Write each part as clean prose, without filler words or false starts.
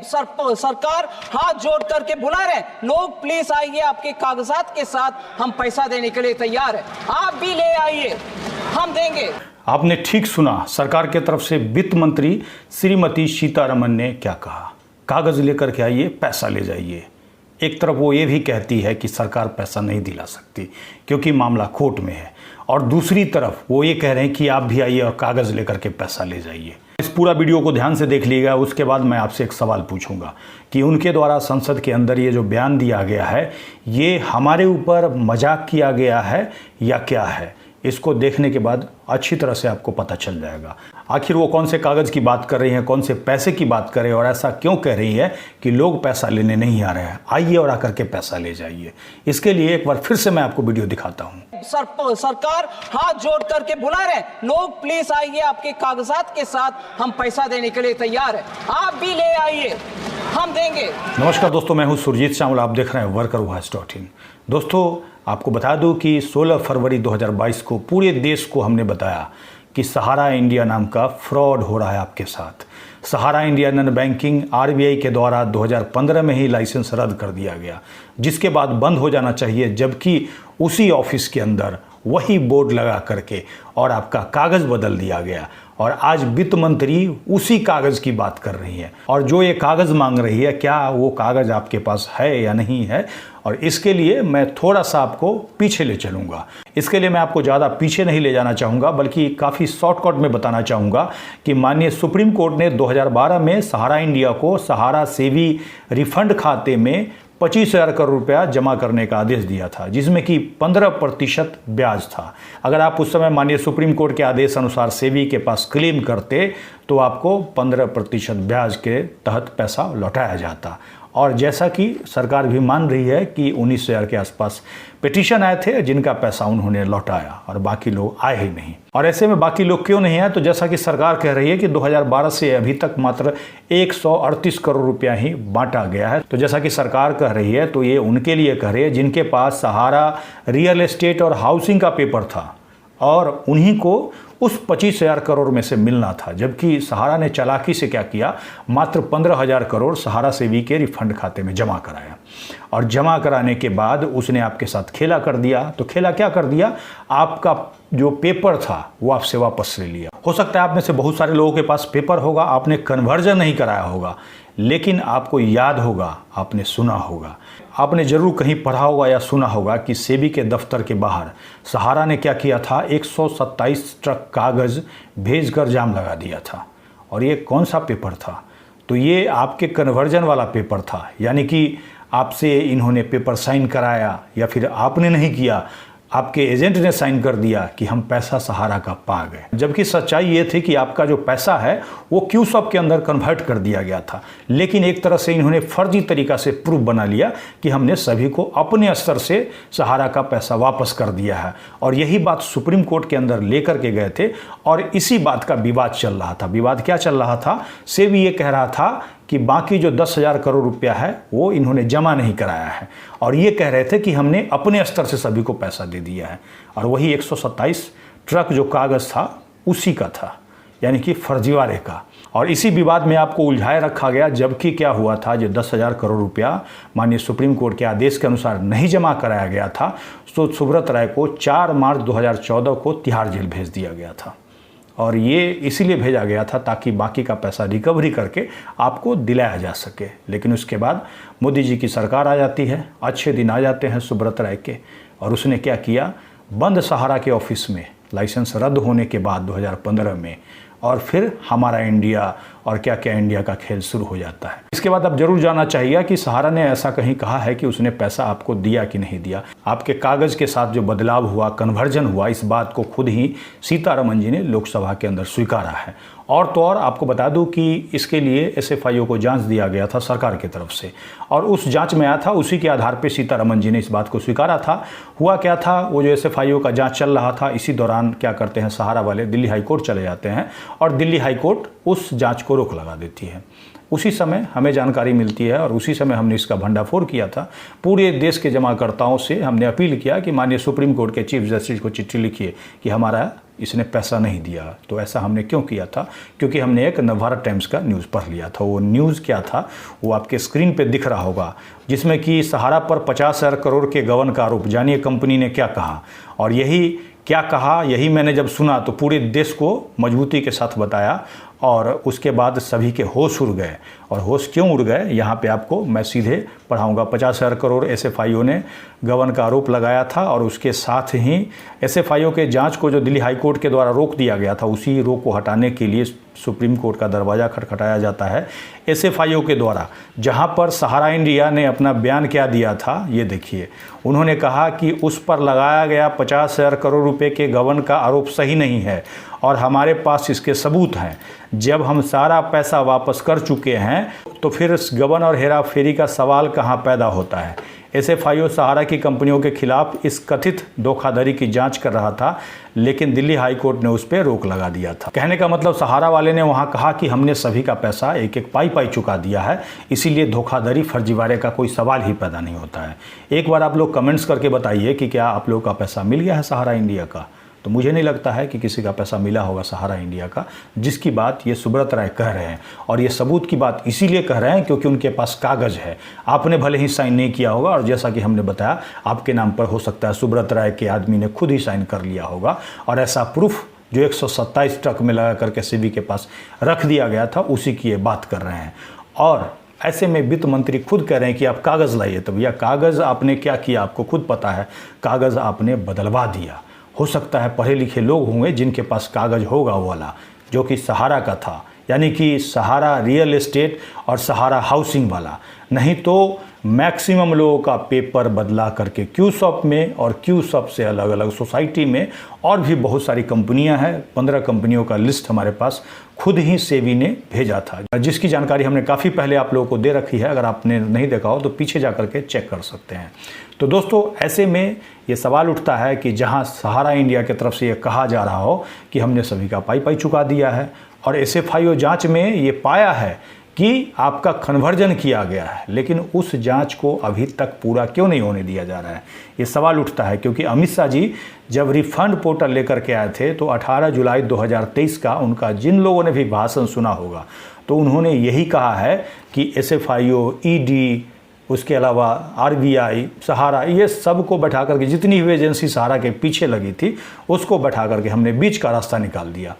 सरकार हाथ जोड़ करके बुला रहे हैं, लोग प्लीज आइए, आपके कागजात के साथ हम पैसा देने के लिए तैयार है, आप भी ले आइए, हम देंगे। आपने ठीक सुना, सरकार की तरफ से वित्त मंत्री श्रीमती सीतारमन ने क्या कहा, कागज लेकर के आइए, पैसा ले जाइए। एक तरफ वो ये भी कहती है कि सरकार पैसा नहीं दिला सकती क्योंकि मामला कोर्ट में है, और दूसरी तरफ वो ये कह रहे हैं कि आप भी आइए और कागज लेकर के पैसा ले जाइए। इस पूरा वीडियो को ध्यान से देख लीजिएगा, उसके बाद मैं आपसे एक सवाल पूछूंगा कि उनके द्वारा संसद के अंदर ये जो बयान दिया गया है, ये हमारे ऊपर मजाक किया गया है या क्या है। इसको देखने के बाद अच्छी तरह से आपको पता चल जाएगा आखिर वो कौन से कागज की बात कर रही हैं, कौन से पैसे की बात कर रहे हैं, और ऐसा क्यों कह रही है कि लोग पैसा लेने नहीं आ रहे हैं। आइए और आकर के पैसा ले जाइए। इसके लिए एक बार फिर से मैं आपको वीडियो दिखाता हूं। सरकार हाथ जोड़ करके बुला रहे हैं, लोग प्लीज आइए, आपके कागजात के साथ हम पैसा देने के लिए तैयार है, आप भी ले आइए, हम देंगे। नमस्कार दोस्तों, मैं हूं सुरजीत श्यामल, आप देख रहे हैं वर्करवॉइस.in। दोस्तों आपको बता दूं कि 16 फरवरी 2022 को पूरे देश को हमने बताया कि सहारा इंडिया नाम का फ्रॉड हो रहा है आपके साथ। सहारा इंडिया नॉन बैंकिंग आरबीआई के द्वारा 2015 में ही लाइसेंस रद्द कर दिया गया, जिसके बाद बंद हो जाना चाहिए, जबकि उसी ऑफिस के अंदर वही बोर्ड लगा करके और आपका कागज बदल दिया गया। और आज वित्त मंत्री उसी कागज की बात कर रही है, और जो ये कागज मांग रही है, क्या वो कागज आपके पास है या नहीं है। और इसके लिए मैं थोड़ा सा आपको पीछे ले चलूंगा। इसके लिए मैं आपको ज़्यादा पीछे नहीं ले जाना चाहूँगा, बल्कि काफ़ी शॉर्टकट में बताना चाहूँगा कि माननीय सुप्रीम कोर्ट ने 2012 में सहारा इंडिया को सहारा सेवी रिफंड खाते में 25,000 करोड़ रुपया जमा करने का आदेश दिया था, जिसमें कि 15% ब्याज था। अगर आप उस समय माननीय सुप्रीम कोर्ट के आदेश अनुसार सेबी के पास क्लेम करते तो आपको 15% ब्याज के तहत पैसा लौटाया जाता। और जैसा कि सरकार भी मान रही है कि 19,000 के आसपास पिटीशन आए थे जिनका पैसा उन्होंने लौटाया, और बाकी लोग आए ही नहीं। और ऐसे में बाकी लोग क्यों नहीं आए, तो जैसा कि सरकार कह रही है कि 2012 से अभी तक मात्र 138 करोड़ रुपया ही बांटा गया है। तो जैसा कि सरकार कह रही है, तो ये उनके लिए कह रही है जिनके पास सहारा रियल एस्टेट और हाउसिंग का पेपर था, और उन्हीं को उस 25,000 करोड़ में से मिलना था। जबकि सहारा ने चालाकी से क्या किया, मात्र 15,000 करोड़ सहारा सेवी के रिफंड खाते में जमा कराया, और जमा कराने के बाद उसने आपके साथ खेला कर दिया। तो खेला क्या कर दिया, आपका जो पेपर था वो आपसे वापस ले लिया। हो सकता है आप में से बहुत सारे लोगों के पास पेपर होगा, आपने कन्वर्जन नहीं कराया होगा, लेकिन आपको याद होगा, आपने सुना होगा, आपने जरूर कहीं पढ़ा होगा या सुना होगा कि सेबी के दफ्तर के बाहर सहारा ने क्या किया था, 127 ट्रक कागज भेजकर जाम लगा दिया था। और ये कौन सा पेपर था, तो ये आपके कन्वर्जन वाला पेपर था। यानी कि आपसे इन्होंने पेपर साइन कराया, या फिर आपने नहीं किया, आपके एजेंट ने साइन कर दिया कि हम पैसा सहारा का पा गए। जबकि सच्चाई ये थी कि आपका जो पैसा है वो क्यूसॉप के अंदर कन्वर्ट कर दिया गया था, लेकिन एक तरह से इन्होंने फर्जी तरीका से प्रूफ बना लिया कि हमने सभी को अपने स्तर से सहारा का पैसा वापस कर दिया है। और यही बात सुप्रीम कोर्ट के अंदर लेकर के गए थे, और इसी बात का विवाद चल रहा था। विवाद क्या चल रहा था, सेबी ये कह रहा था कि बाकी जो 10,000 करोड़ रुपया है वो इन्होंने जमा नहीं कराया है, और ये कह रहे थे कि हमने अपने स्तर से सभी को पैसा दे दिया है। और वही 127 ट्रक जो कागज था उसी का था, यानी कि फर्जीवाड़े का। और इसी विवाद में आपको उलझाए रखा गया। जबकि क्या हुआ था, जो 10,000 करोड़ रुपया माननीय सुप्रीम कोर्ट के आदेश के अनुसार नहीं जमा कराया गया था, तो सुब्रत राय को 4 मार्च 2014 को तिहाड़ जेल भेज दिया गया था। और ये इसीलिए भेजा गया था ताकि बाकी का पैसा रिकवरी करके आपको दिलाया जा सके। लेकिन उसके बाद मोदी जी की सरकार आ जाती है, अच्छे दिन आ जाते हैं सुब्रत राय के, और उसने क्या किया, बंद सहारा के ऑफिस में लाइसेंस रद्द होने के बाद 2015 में, और फिर हमारा इंडिया और क्या क्या इंडिया का खेल शुरू हो जाता है। इसके बाद आप जरूर जानना चाहिए कि सहारा ने ऐसा कहीं कहा है कि उसने पैसा आपको दिया कि नहीं दिया। आपके कागज के साथ जो बदलाव हुआ, कन्वर्जन हुआ, इस बात को खुद ही सीतारमन जी ने लोकसभा के अंदर स्वीकारा है। और तो और आपको बता दूं कि इसके लिए एसएफआईओ को जांच दिया गया था सरकार की तरफ से, और उस जांच में आया था, उसी के आधार पर सीतारमन जी ने इस बात को स्वीकारा था। हुआ क्या था, वो जो एसएफआईओ का जांच चल रहा था, इसी दौरान क्या करते हैं सहारा वाले, दिल्ली हाईकोर्ट चले जाते हैं और दिल्ली हाईकोर्ट उस जांच को रोक लगा देती है। उसी समय हमें जानकारी मिलती है और उसी समय हमने इसका भंडाफोड़ किया था। पूरे देश के जमाकर्ताओं से हमने अपील किया कि माननीय सुप्रीम कोर्ट के चीफ जस्टिस को चिट्ठी लिखिए कि हमारा इसने पैसा नहीं दिया। तो ऐसा हमने क्यों किया था? क्योंकि हमने एक नवभारत टाइम्स का न्यूज़ पढ़ लिया था। वो न्यूज़ क्या था वो आपके स्क्रीन पे दिख रहा होगा, जिसमें कि सहारा पर 50,000 करोड़ के गबन का आरोप। जानिए कंपनी ने क्या कहा, और यही क्या कहा, यही मैंने जब सुना तो पूरे देश को मजबूती के साथ बताया और उसके बाद सभी के होश उड़ गए। और होश क्यों उड़ गए यहाँ पे आपको मैं सीधे पढ़ाऊँगा। 50,000 करोड़ एसएफआईओ ने गबन का आरोप लगाया था और उसके साथ ही एसएफआईओ के जांच को जो दिल्ली हाईकोर्ट के द्वारा रोक दिया गया था, उसी रोक को हटाने के लिए सुप्रीम कोर्ट का दरवाज़ा खटखटाया जाता है एसएफआईओ के द्वारा। जहां पर सहारा इंडिया ने अपना बयान क्या दिया था ये देखिए। उन्होंने कहा कि उस पर लगाया गया 50,000 करोड़ रुपए के गबन का आरोप सही नहीं है और हमारे पास इसके सबूत हैं। जब हम सारा पैसा वापस कर चुके हैं तो फिर इस गबन और हेरा फेरी का सवाल कहां पैदा होता है। एसएफआईओ सहारा की कंपनियों के खिलाफ इस कथित धोखाधड़ी की जांच कर रहा था, लेकिन दिल्ली हाईकोर्ट ने उस पर रोक लगा दिया था। कहने का मतलब सहारा वाले ने वहां कहा कि हमने सभी का पैसा एक एक पाई चुका दिया है, इसीलिए धोखाधड़ी फर्जीवाड़े का कोई सवाल ही पैदा नहीं होता है। एक बार आप लोग कमेंट्स करके बताइए कि क्या आप लोगों का पैसा मिल गया है सहारा इंडिया का। तो मुझे नहीं लगता है कि किसी का पैसा मिला होगा सहारा इंडिया का, जिसकी बात ये सुब्रत राय कह रहे हैं। और ये सबूत की बात इसीलिए कह रहे हैं क्योंकि उनके पास कागज़ है। आपने भले ही साइन नहीं किया होगा, और जैसा कि हमने बताया आपके नाम पर हो सकता है सुब्रत राय के आदमी ने खुद ही साइन कर लिया होगा, और ऐसा प्रूफ जो 127 ट्रक में लगा करके सीबी के पास रख दिया गया था उसी की ये बात कर रहे हैं। और ऐसे में वित्त मंत्री खुद कह रहे हैं कि आप कागज़ लाइए। तो भैया कागज़ आपने क्या किया आपको खुद पता है। कागज़ आपने बदलवा दिया। हो सकता है पढ़े लिखे लोग होंगे जिनके पास कागज़ होगा वो वाला, जो कि सहारा का था, यानी कि सहारा रियल एस्टेट और सहारा हाउसिंग वाला। नहीं तो मैक्सिमम लोगों का पेपर बदला करके क्यूसॉप में, और क्यूसॉप से अलग अलग सोसाइटी में और भी बहुत सारी कंपनियां हैं। 15 कंपनियों का लिस्ट हमारे पास खुद ही सेबी ने भेजा था, जिसकी जानकारी हमने काफ़ी पहले आप लोगों को दे रखी है। अगर आपने नहीं देखा हो तो पीछे जा करके चेक कर सकते हैं। तो दोस्तों ऐसे में ये सवाल उठता है कि जहां सहारा इंडिया की तरफ से ये कहा जा रहा हो कि हमने सभी का पाई चुका दिया है, और एसएफआईओ जांच में ये पाया है कि आपका कन्वर्जन किया गया है, लेकिन उस जांच को अभी तक पूरा क्यों नहीं होने दिया जा रहा है, ये सवाल उठता है। क्योंकि अमित शाह जी जब रिफंड पोर्टल लेकर के आए थे तो 18 जुलाई 2023 का उनका जिन लोगों ने भी भाषण सुना होगा तो उन्होंने यही कहा है कि एसएफआईओ, ईडी, उसके अलावा आरबीआई, सहारा, ये सब को बैठा करके जितनी भी एजेंसी सहारा के पीछे लगी थी उसको बैठा करके हमने बीच का रास्ता निकाल दिया।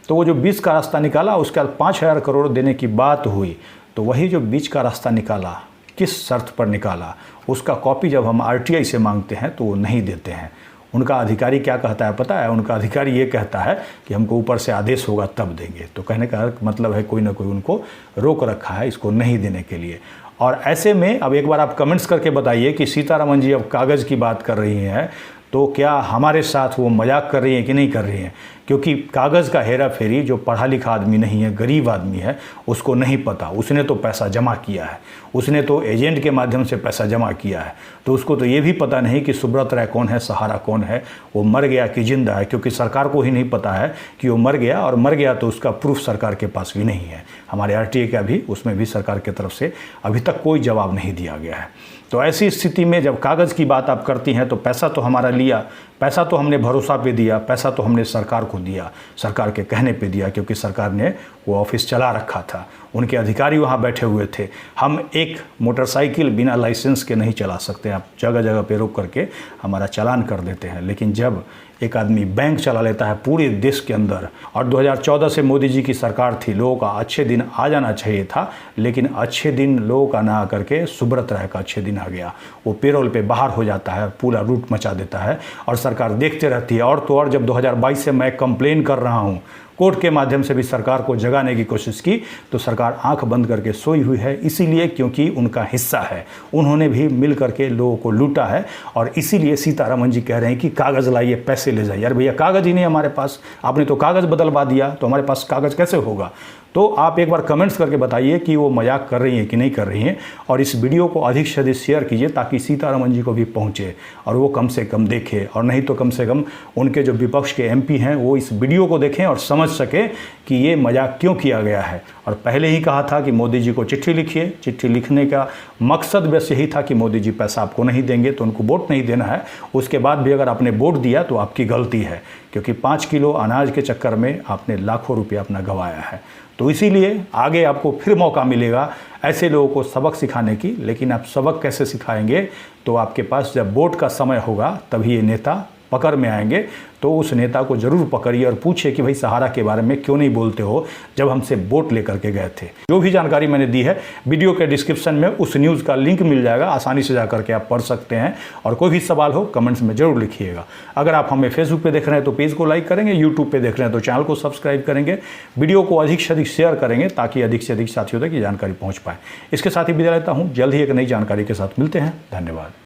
तो वो जो बीच का रास्ता निकाला उसके बाद 5,000 करोड़ देने की बात हुई, तो वही जो बीच का रास्ता निकाला किस शर्त पर निकाला उसका कॉपी जब हम आरटीआई से मांगते हैं तो वो नहीं देते हैं। उनका अधिकारी क्या कहता है पता है? उनका अधिकारी ये कहता है कि हमको ऊपर से आदेश होगा तब देंगे। तो कहने का मतलब है कोई ना कोई उनको रोक रखा है इसको नहीं देने के लिए। और ऐसे में अब एक बार आप कमेंट्स करके बताइए कि सीतारमन जी अब कागज़ की बात कर रही हैं तो क्या हमारे साथ वो मजाक कर रही हैं कि नहीं कर रही हैं? क्योंकि कागज़ का हेरा फेरी जो पढ़ा लिखा आदमी नहीं है, गरीब आदमी है, उसको नहीं पता। उसने तो पैसा जमा किया है, उसने तो एजेंट के माध्यम से पैसा जमा किया है, तो उसको तो ये भी पता नहीं कि सुब्रत राय कौन है, सहारा कौन है, वो मर गया कि जिंदा है। क्योंकि सरकार को ही नहीं पता है कि वो मर गया, और मर गया तो उसका प्रूफ सरकार के पास भी नहीं है। हमारे आरटीआई का भी उसमें भी सरकार की तरफ से अभी तक कोई जवाब नहीं दिया गया है। तो ऐसी स्थिति में जब कागज़ की बात आप करती हैं तो पैसा तो हमारा लिया, पैसा तो हमने भरोसा पे दिया, पैसा तो हमने सरकार को दिया, सरकार के कहने पे दिया, क्योंकि सरकार ने वो ऑफिस चला रखा था, उनके अधिकारी वहाँ बैठे हुए थे। हम एक मोटरसाइकिल बिना लाइसेंस के नहीं चला सकते, आप जगह जगह पे रोक करके हमारा चालान कर देते हैं। लेकिन जब एक आदमी बैंक चला लेता है पूरे देश के अंदर, और 2014 से मोदी जी की सरकार थी, लोगों का अच्छे दिन आ जाना चाहिए था, लेकिन अच्छे दिन लोगों का ना आकर के सुब्रत राय का अच्छे दिन आ गया। वो पेरोल पे बाहर हो जाता है, पूरा रूट मचा देता है और सरकार देखते रहती है। और तो और जब 2022 से मैं कंप्लेन कर रहा हूँ, कोर्ट के माध्यम से भी सरकार को जगाने की कोशिश की, तो सरकार आंख बंद करके सोई हुई है। इसीलिए क्योंकि उनका हिस्सा है, उन्होंने भी मिल करके लोगों को लूटा है। और इसीलिए सीतारमन जी कह रहे हैं कि कागज़ लाइए, पैसे ले जाइए। यार भैया कागज़ ही नहीं हमारे पास, आपने तो कागज़ बदलवा दिया, तो हमारे पास कागज़ कैसे होगा? तो आप एक बार कमेंट्स करके बताइए कि वो मजाक कर रही हैं कि नहीं कर रही हैं, और इस वीडियो को अधिक से अधिक शेयर कीजिए ताकि सीतारमण जी को भी पहुंचे और वो कम से कम देखें, और नहीं तो कम से कम उनके जो विपक्ष के MP हैं वो इस वीडियो को देखें और समझ सके कि ये मजाक क्यों किया गया है। और पहले ही कहा था कि मोदी जी को चिट्ठी लिखिए, चिट्ठी लिखने का मकसद बस यही था कि मोदी जी पैसा आपको नहीं देंगे तो उनको वोट नहीं देना है। उसके बाद भी अगर आपने वोट दिया तो आपकी गलती है, क्योंकि 5 किलो अनाज के चक्कर में आपने लाखों रुपया अपना गंवाया है। तो इसीलिए आगे आपको फिर मौका मिलेगा ऐसे लोगों को सबक सिखाने की, लेकिन आप सबक कैसे सिखाएंगे? तो आपके पास जब वोट का समय होगा तभी ये नेता पकड़ में आएंगे। तो उस नेता को जरूर पकड़िए और पूछिए कि भाई सहारा के बारे में क्यों नहीं बोलते हो जब हमसे वोट लेकर के गए थे। जो भी जानकारी मैंने दी है वीडियो के डिस्क्रिप्शन में उस न्यूज़ का लिंक मिल जाएगा, आसानी से जाकर के आप पढ़ सकते हैं। और कोई भी सवाल हो कमेंट्स में जरूर लिखिएगा। अगर आप हमें फेसबुक पे देख रहे हैं तो पेज को लाइक करेंगे, यूट्यूब पे देख रहे हैं तो चैनल को सब्सक्राइब करेंगे, वीडियो को अधिक से अधिक शेयर करेंगे ताकि अधिक से अधिक साथियों तक ये जानकारी पहुँच पाए। इसके साथ ही विदा लेता हूँ, जल्द ही एक नई जानकारी के साथ मिलते हैं। धन्यवाद।